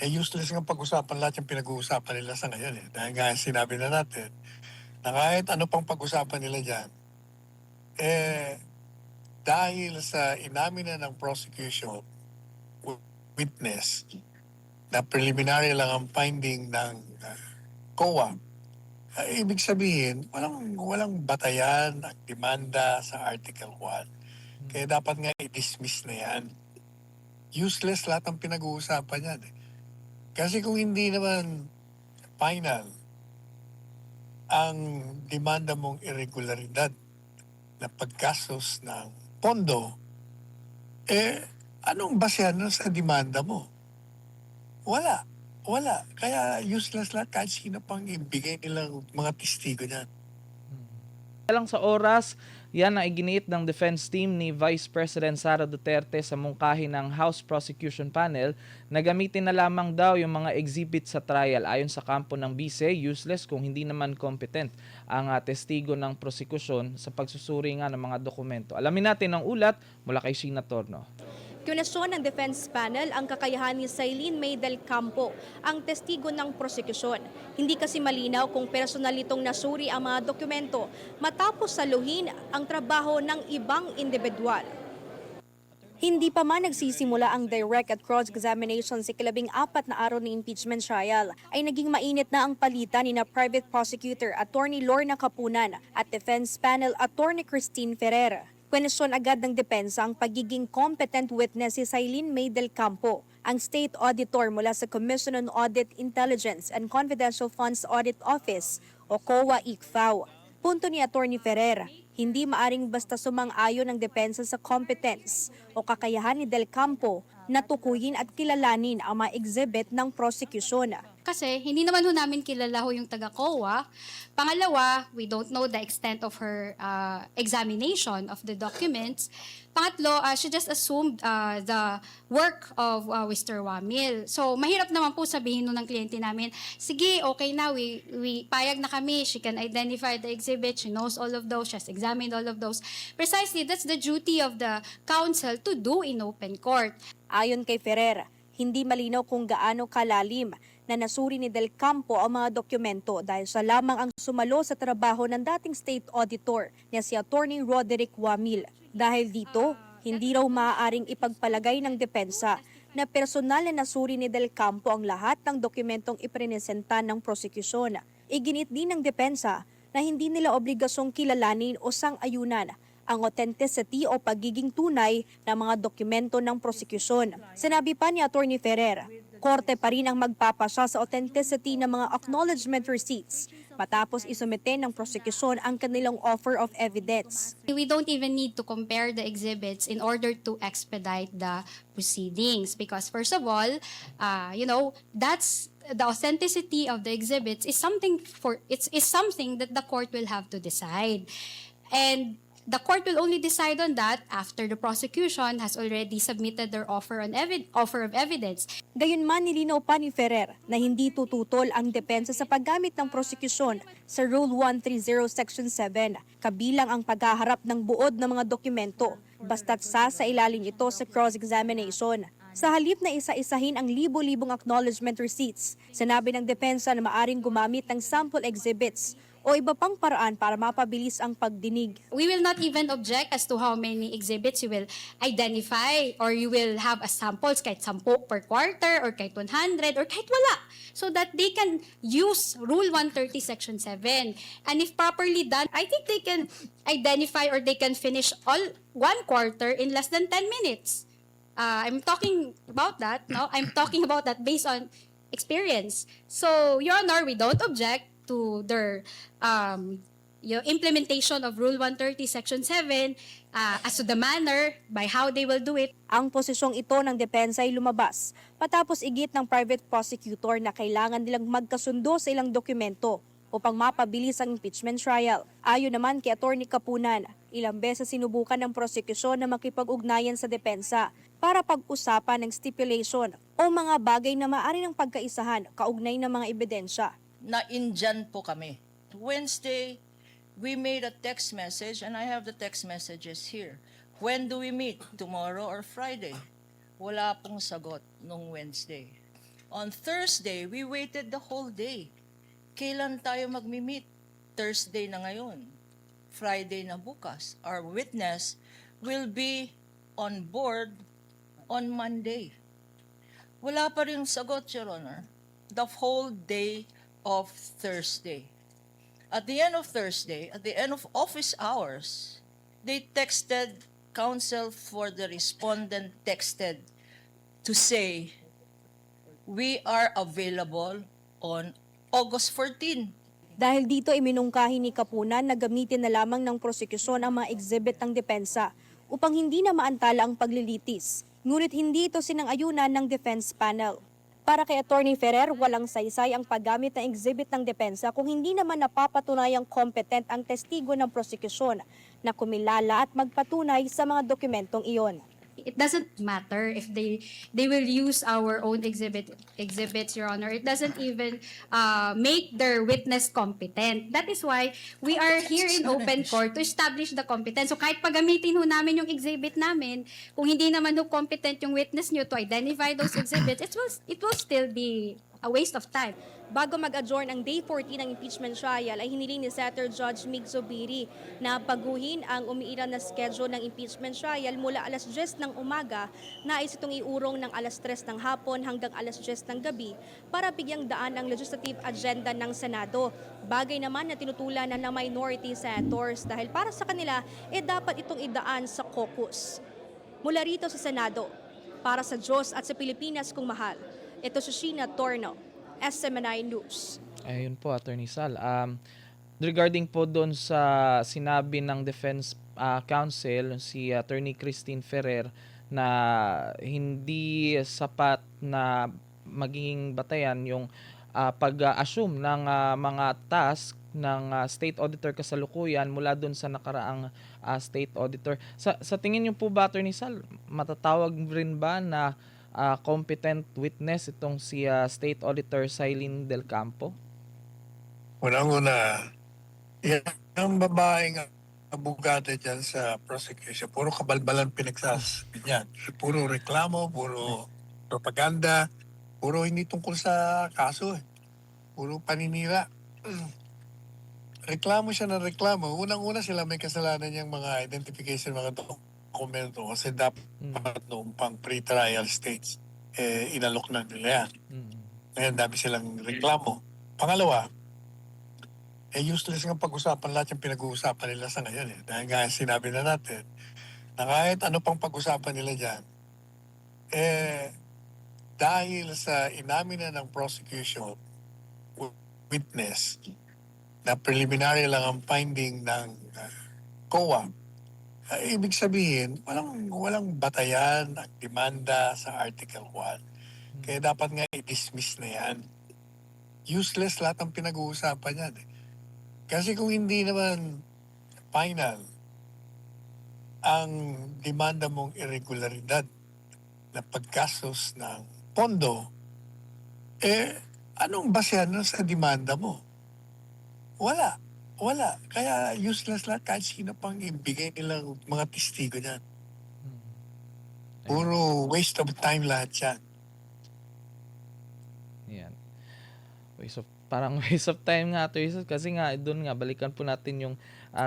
useless nga pag-usapan lahat yung pinag-uusapan nila sa ngayon eh. Dahil nga sinabi na natin na kahit ano pang pag-usapan nila dyan, dahil sa inamin na ng prosecution witness na preliminary lang ang finding ng COA, ibig sabihin, walang batayan ang demanda sa Article 1. Kaya dapat nga i-dismiss na yan. Useless lahat ng pinag-uusapan yan. Kasi kung hindi naman final ang demanda mong irregularidad na paggastos ng pondo, anong basehan nun sa demanda mo? Wala. Kaya useless lahat kahit sino pang ibigay nilang mga testigo niyan. Lang sa oras, yan ang iginiit ng defense team ni Vice President Sara Duterte sa mungkahi ng House Prosecution Panel na gamitin na lamang daw yung mga exhibit sa trial. Ayon sa kampo ng bise, useless kung hindi naman competent ang testigo ng prosecution sa pagsusuri nga ng mga dokumento. Alamin natin ang ulat mula kay Sheena Torno. Kinesyon ng defense panel ang kakayahan ni Sailin May del Campo, ang testigo ng prosekusyon. Hindi kasi malinaw kung personal nitong nasuri ang mga dokumento matapos saluhin ang trabaho ng ibang individual. Hindi pa man nagsisimula ang direct at cross-examination sa ika-14 na araw ng impeachment trial, ay naging mainit na ang palitan ni na Private Prosecutor Attorney Lorna Capunan at Defense Panel Attorney Christine Ferrer. Kwenesyon agad ng depensa ang pagiging competent witness si Sailin May del Campo, ang State Auditor mula sa Commission on Audit Intelligence and Confidential Funds Audit Office o COA-ICFAO. Punto ni Attorney Ferrer, hindi maaring basta sumang-ayon ng depensa sa competence o kakayahan ni Del Campo na tukuyin at kilalanin ang mga exhibit ng prosecution. Kasi hindi naman ho namin kilala ho yung taga-COA. Pangalawa, we don't know the extent of her examination of the documents. Pangatlo, she just assumed the work of Mr. Wamil. So, mahirap naman po sabihin ng kliyente namin, sige, okay na, we payag na kami, she can identify the exhibit, she knows all of those, she has examined all of those. Precisely, that's the duty of the counsel to do in open court. Ayon kay Ferrer, hindi malinaw kung gaano kalalim na nasuri ni Del Campo ang mga dokumento dahil sa lamang ang sumalo sa trabaho ng dating state auditor na si Attorney Roderick Wamil. Dahil dito, hindi raw maaaring ipagpalagay ng depensa na personal na nasuri ni Del Campo ang lahat ng dokumentong iprenesenta ng prosekusyon. Iginit din ng depensa na hindi nila obligasyong kilalanin o sang-ayunan ang authenticity o pagiging tunay ng mga dokumento ng prosekusyon. Sinabi pa ni Attorney Ferrer, korte pa rin ang magpapasya sa authenticity ng mga acknowledgement receipts matapos isumite ng prosekusyon ang kanilang offer of evidence. We don't even need to compare the exhibits in order to expedite the proceedings because first of all, that's the authenticity of the exhibits is something that the court will have to decide. And the court will only decide on that after the prosecution has already submitted their offer of evidence. Gayunman nilinaw pa ni Ferrer na hindi tututol ang depensa sa paggamit ng prosekusyon sa Rule 130 Section 7, kabilang ang paghaharap ng buod ng mga dokumento, basta't sasailalim ito sa cross-examination. Sa halip na isa-isahin ang libo-libong acknowledgement receipts, sinabi ng depensa na maaring gumamit ng sample exhibits o iba pang paraan para mapabilis ang pagdinig. We will not even object as to how many exhibits you will identify or you will have as samples, kahit 10 per quarter or kahit 100 or kahit wala, so that they can use Rule 130 Section 7. And if properly done, I think they can identify or they can finish all 1 quarter in less than 10 minutes. I'm talking about that, no? I'm talking about that based on experience. So, Your Honor, we don't object to their implementation of Rule 130 Section 7 as to the manner by how they will do it. Ang posisyong ito ng depensa ay lumabas matapos igit ng private prosecutor na kailangan nilang magkasundo sa ilang dokumento upang mapabilis ang impeachment trial. Ayon naman kay Attorney Capunan, ilang beses sinubukan ng prosekusyon na makipag-ugnayan sa depensa para pag-usapan ng stipulation o mga bagay na maaari ng pagkaisahan kaugnay ng mga ebidensya. Na-indyan po kami. Wednesday, we made a text message and I have the text messages here. When do we meet? Tomorrow or Friday? Wala pong sagot nung Wednesday. On Thursday, we waited the whole day. Kailan tayo magmi-meet? Thursday na ngayon. Friday na bukas. Our witness will be on board on Monday. Wala pa rin sagot, Your Honor. The whole day of Thursday. At the end of Thursday, at the end of office hours, they texted, counsel for the respondent texted to say, we are available on August 14. Dahil dito iminungkahi ni Kapunan na gamitin na lamang ng prosekusyon ang mga exhibit ng depensa upang hindi na maantala ang paglilitis. Ngunit hindi ito sinang-ayunan ng defense panel. Para kay Attorney Ferrer, walang saysay ang paggamit ng exhibit ng depensa kung hindi naman napapatunayang competent ang testigo ng prosekusyon na kumilala at magpatunay sa mga dokumentong iyon. It doesn't matter if they will use our own exhibits, Your Honor. It doesn't even make their witness competent. That is why we are here in open court to establish the competence. So kahit pagamitin ho namin yung exhibit namin, kung hindi naman ho competent yung witness nyo to identify those exhibits, it will still be a waste of time. Bago mag-adjourn ang Day 14 ng impeachment trial ay hiniling ni Senator Judge Mig Zubiri na baguhin ang umiiral na schedule ng impeachment trial mula alas 10 ng umaga nais itong iurong ng alas 3 ng hapon hanggang alas 10 ng gabi para bigyang daan ang legislative agenda ng Senado. Bagay naman na tinutulan ng minority senators dahil para sa kanila dapat itong idaan sa caucus. Mula rito sa Senado, para sa Diyos at sa Pilipinas kung mahal, ito si Sheena Torno, SMNI News. Ayun po, Attorney Sal. Regarding po doon sa sinabi ng Defense Counsel, si Attorney Christine Ferrer, na hindi sapat na magiging batayan yung pag-assume ng mga task ng State Auditor kasalukuyan mula doon sa nakaraang State Auditor. Sa tingin niyo po ba, Attorney Sal, matatawag rin ba na competent witness itong si State Auditor Silene Del Campo? Unang-una, yan ang babaeng abogado dyan sa prosecution. Puro kabalbalan pinagsasabi niyan. Puro reklamo, puro propaganda, puro hindi tungkol sa kaso. Puro paninira. Reklamo siya ng reklamo. Unang-una sila may kasalanan niyang mga identification, mga dokumento kasi dapat noong pang pre-trial stage inalok na nila yan. Ngayon dami silang reklamo. Pangalawa, useless nga pag-usapan lahat yung pinag-uusapan nila sa ngayon. Dahil nga sinabi na natin na kahit ano pang pag-usapan nila dyan, dahil sa inamin na ng prosecution witness na preliminary lang ang finding ng COA, ibig sabihin, walang batayan ang demanda sa Article 1. Kaya dapat nga i-dismiss na yan. Useless lahat ang pinag-uusapan yan. Kasi kung hindi naman final ang demanda mong irregularidad na paggastos ng pondo, anong basehan nun sa demanda mo? Wala. Kaya useless lahat kahit sino pang ibigay nilang mga testigo niyan. Puro waste of time lahat yan. Yan. Parang waste of time nga ito. Kasi nga, doon nga, balikan po natin yung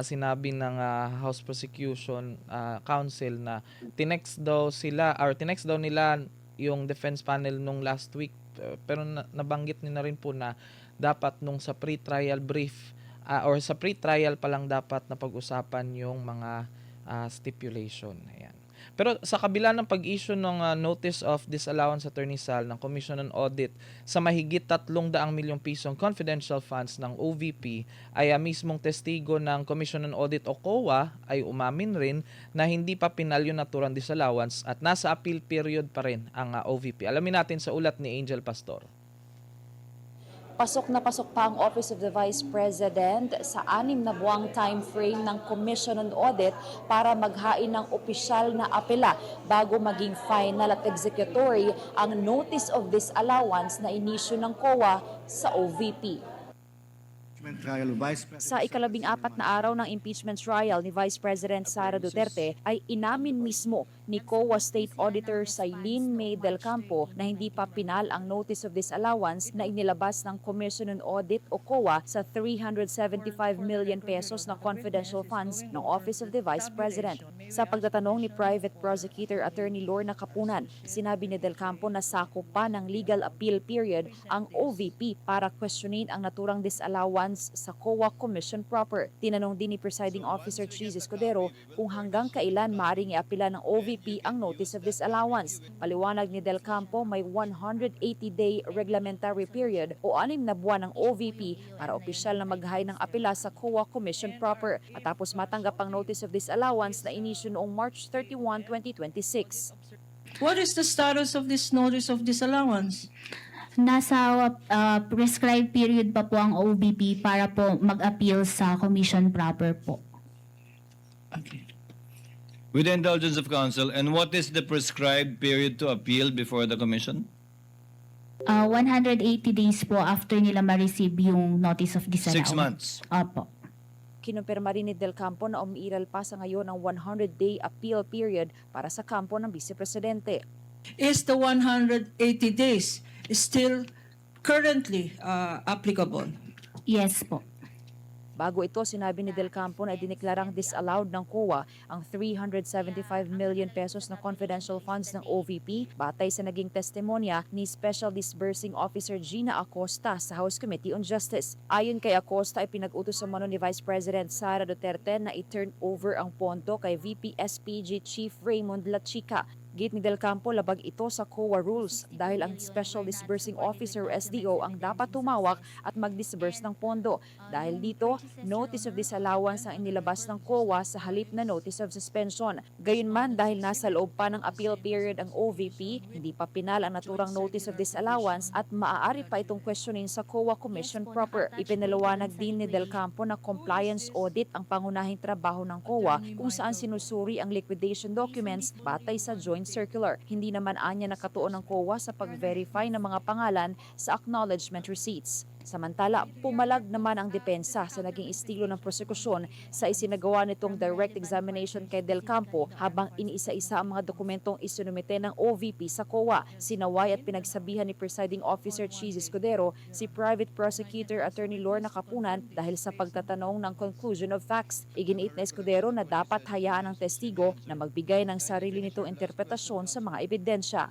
sinabi ng House Prosecution Counsel na tinext daw nila yung defense panel nung last week. Pero nabanggit nila rin po na dapat nung sa pre-trial brief or sa pre-trial pa lang dapat na pag-usapan yung mga stipulation. Ayan. Pero sa kabila ng pag-issue ng Notice of Disallowance, Attorney Sal, ng Commission on Audit sa mahigit 300 milyong pisong confidential funds ng OVP, ay mismong testigo ng Commission on Audit o COA ay umamin rin na hindi pa pinal yung naturang disallowance at nasa appeal period pa rin ang OVP. Alamin natin sa ulat ni Angel Pastor. Pasok na pasok pa ang Office of the Vice President sa 6 na buwang time frame ng Commission on Audit para maghain ng opisyal na apela bago maging final at executory ang Notice of Disallowance na inisyu ng COA sa OVP. Sa ikalabing-apat na araw ng impeachment trial ni Vice President Sara Duterte ay inamin mismo ni COA State Auditor Sailin May del Campo na hindi pa pinal ang Notice of Disallowance na inilabas ng Commission on Audit o COA sa 375 million pesos na confidential funds ng Office of the Vice President. Sa pagtatanong ni Private Prosecutor Attorney Lorna Capunan, sinabi ni del Campo na sakop pa ng legal appeal period ang OVP para questionin ang naturang disallowance sa COA Commission proper. Tinanong din ni Presiding Officer Cheese Escudero kung hanggang kailan maaaring iapila ng OVP ang Notice of Disallowance. Paliwanag ni del Campo may 180-day reglementary period o 6 na buwan ng OVP para opisyal na maghain ng apela sa COA Commission proper matapos matanggap ang Notice of Disallowance na inisyu noong March 31, 2026. What is the status of this notice of disallowance? Nasa prescribed period pa po ang OBP para po mag-appeal sa commission proper po. Okay. With the indulgence of counsel, and what is the prescribed period to appeal before the commission? 180 days po after nila ma-receive yung notice of 6 disallowance. months. Opo. Kinumpirma rin ni del Campo na umiiral pa sa ngayon ang 100-day appeal period para sa kampo ng Vice Presidente. Is the 180 days still currently applicable? Yes po. Bago ito, sinabi ni del Campo na idineklarang disallowed ng COA ang 375 million pesos na confidential funds ng OVP batay sa naging testimonya ni Special Disbursing Officer Gina Acosta sa House Committee on Justice. Ayon kay Acosta ay pinag-utos sa ni Vice President Sara Duterte na i-turn over ang pondo kay VP SPG Chief Raymond Lachica. Git ni del Campo, labag ito sa COA rules dahil ang Special Disbursing Officer o SDO ang dapat tumawak at mag-disburse ng pondo. Dahil dito, Notice of Disallowance ang inilabas ng COA sa halip na Notice of Suspension. Gayunman, dahil nasa loob pa ng appeal period ang OVP, hindi pa pinal ang naturang Notice of Disallowance at maaari pa itong questionin sa COA Commission proper. Ipinaliwanag din ni del Campo na compliance audit ang pangunahing trabaho ng COA kung saan sinusuri ang liquidation documents batay sa joint circular. Hindi naman anya nakatuon ng COA sa pag-verify ng mga pangalan sa acknowledgement receipts. Samantala, pumalag naman ang depensa sa naging estilo ng prosekusyon sa isinagawa nitong direct examination kay del Campo habang iniisa-isa ang mga dokumentong isinumite ng OVP sa COA. Sinaway at pinagsabihan ni Presiding Officer Cheese Escudero si Private Prosecutor Attorney Lorna Capunan dahil sa pagtatanong ng conclusion of facts. Iginiit na Escudero na dapat hayaan ang testigo na magbigay ng sarili nitong interpretasyon sa mga ebidensya.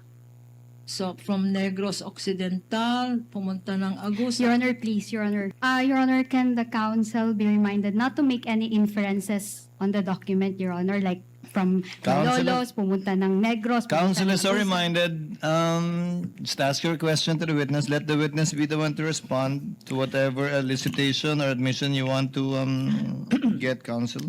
So from Negros Occidental, pumunta ng Agus. Your Honor, please, Your Honor. Your Honor, can the counsel be reminded not to make any inferences on the document, Your Honor, like from Counsel- Lolos, pumunta ng Negros. Counsel pumunta is so ng Agusan. reminded, just ask your question to the witness. Let the witness be the one to respond to whatever elicitation or admission you want to get, counsel.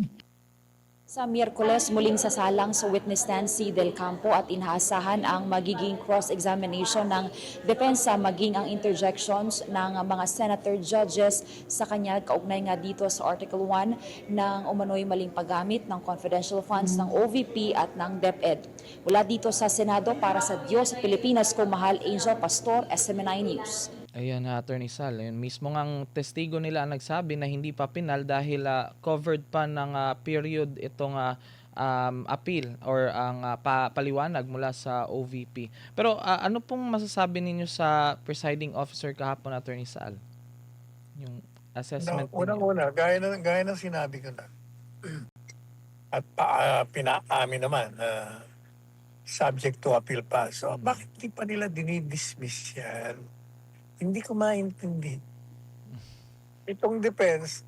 Sa Miyerkules, muling sasalang sa witness stand si del Campo at inaasahan ang magiging cross-examination ng depensa maging ang interjections ng mga senator judges sa kanya kaugnay nga dito sa Article 1 ng umano'y maling paggamit ng confidential funds ng OVP at ng DepEd. Mula dito sa Senado para sa Diyos at Pilipinas, Kumahal Angel Pastor, SMNI News. Ayan, Attorney Sal. Ayun, mismo ngang testigo nila ang nagsabi na hindi pa pinal dahil covered pa ng period itong appeal or ang paliwanag mula sa OVP. Pero ano pong masasabi ninyo sa presiding officer kahapon, Attorney Sal? Yung assessment ninyo. Unang-una, gaya ng sinabi ko na. At pinaamin naman subject to appeal pa. So, bakit di pa nila dinidismiss yan? Hindi ko maintindihan. Itong defense,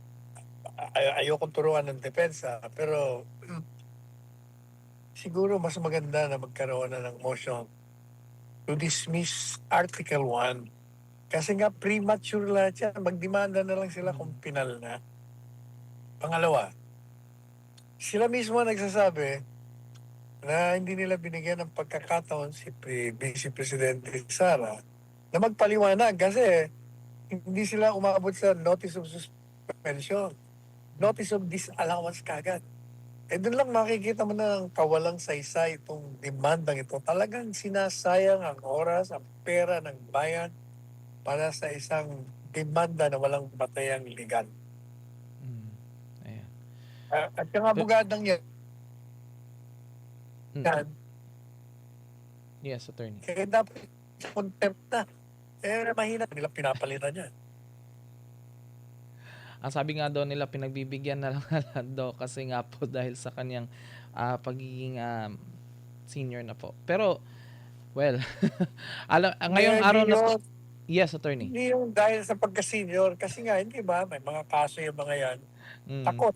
ayokong turuan ng depensa, pero siguro mas maganda na magkaroon na ng motion to dismiss Article 1. Kasi nga premature lahat yan. Magdemanda na lang sila kung pinal na. Pangalawa, sila mismo nagsasabi na hindi nila binigyan ng pagkakataon si Vice Presidente Sara na magpaliwanag kasi hindi sila umabot sa notice of suspension, notice of disallowance kagad. Doon lang makikita mo na ang kawalang saysay itong demandang ito. Talagang sinasayang ang oras, ang pera ng bayan para sa isang demanda na walang batayang legal. Mm. Ayan. At yung abogadang yan, Mm. Yes, attorney. kaya dapat contempt na. Mahina nila pinapalitan yan. Ang sabi nga daw nila, pinagbibigyan na lang daw kasi nga po dahil sa kanyang pagiging senior na po. Pero, well, ngayong araw na to, yes, attorney. Hindi yung dahil sa pagka-senior. Kasi nga, hindi ba, may mga kaso yung mga yan. Mm. Takot.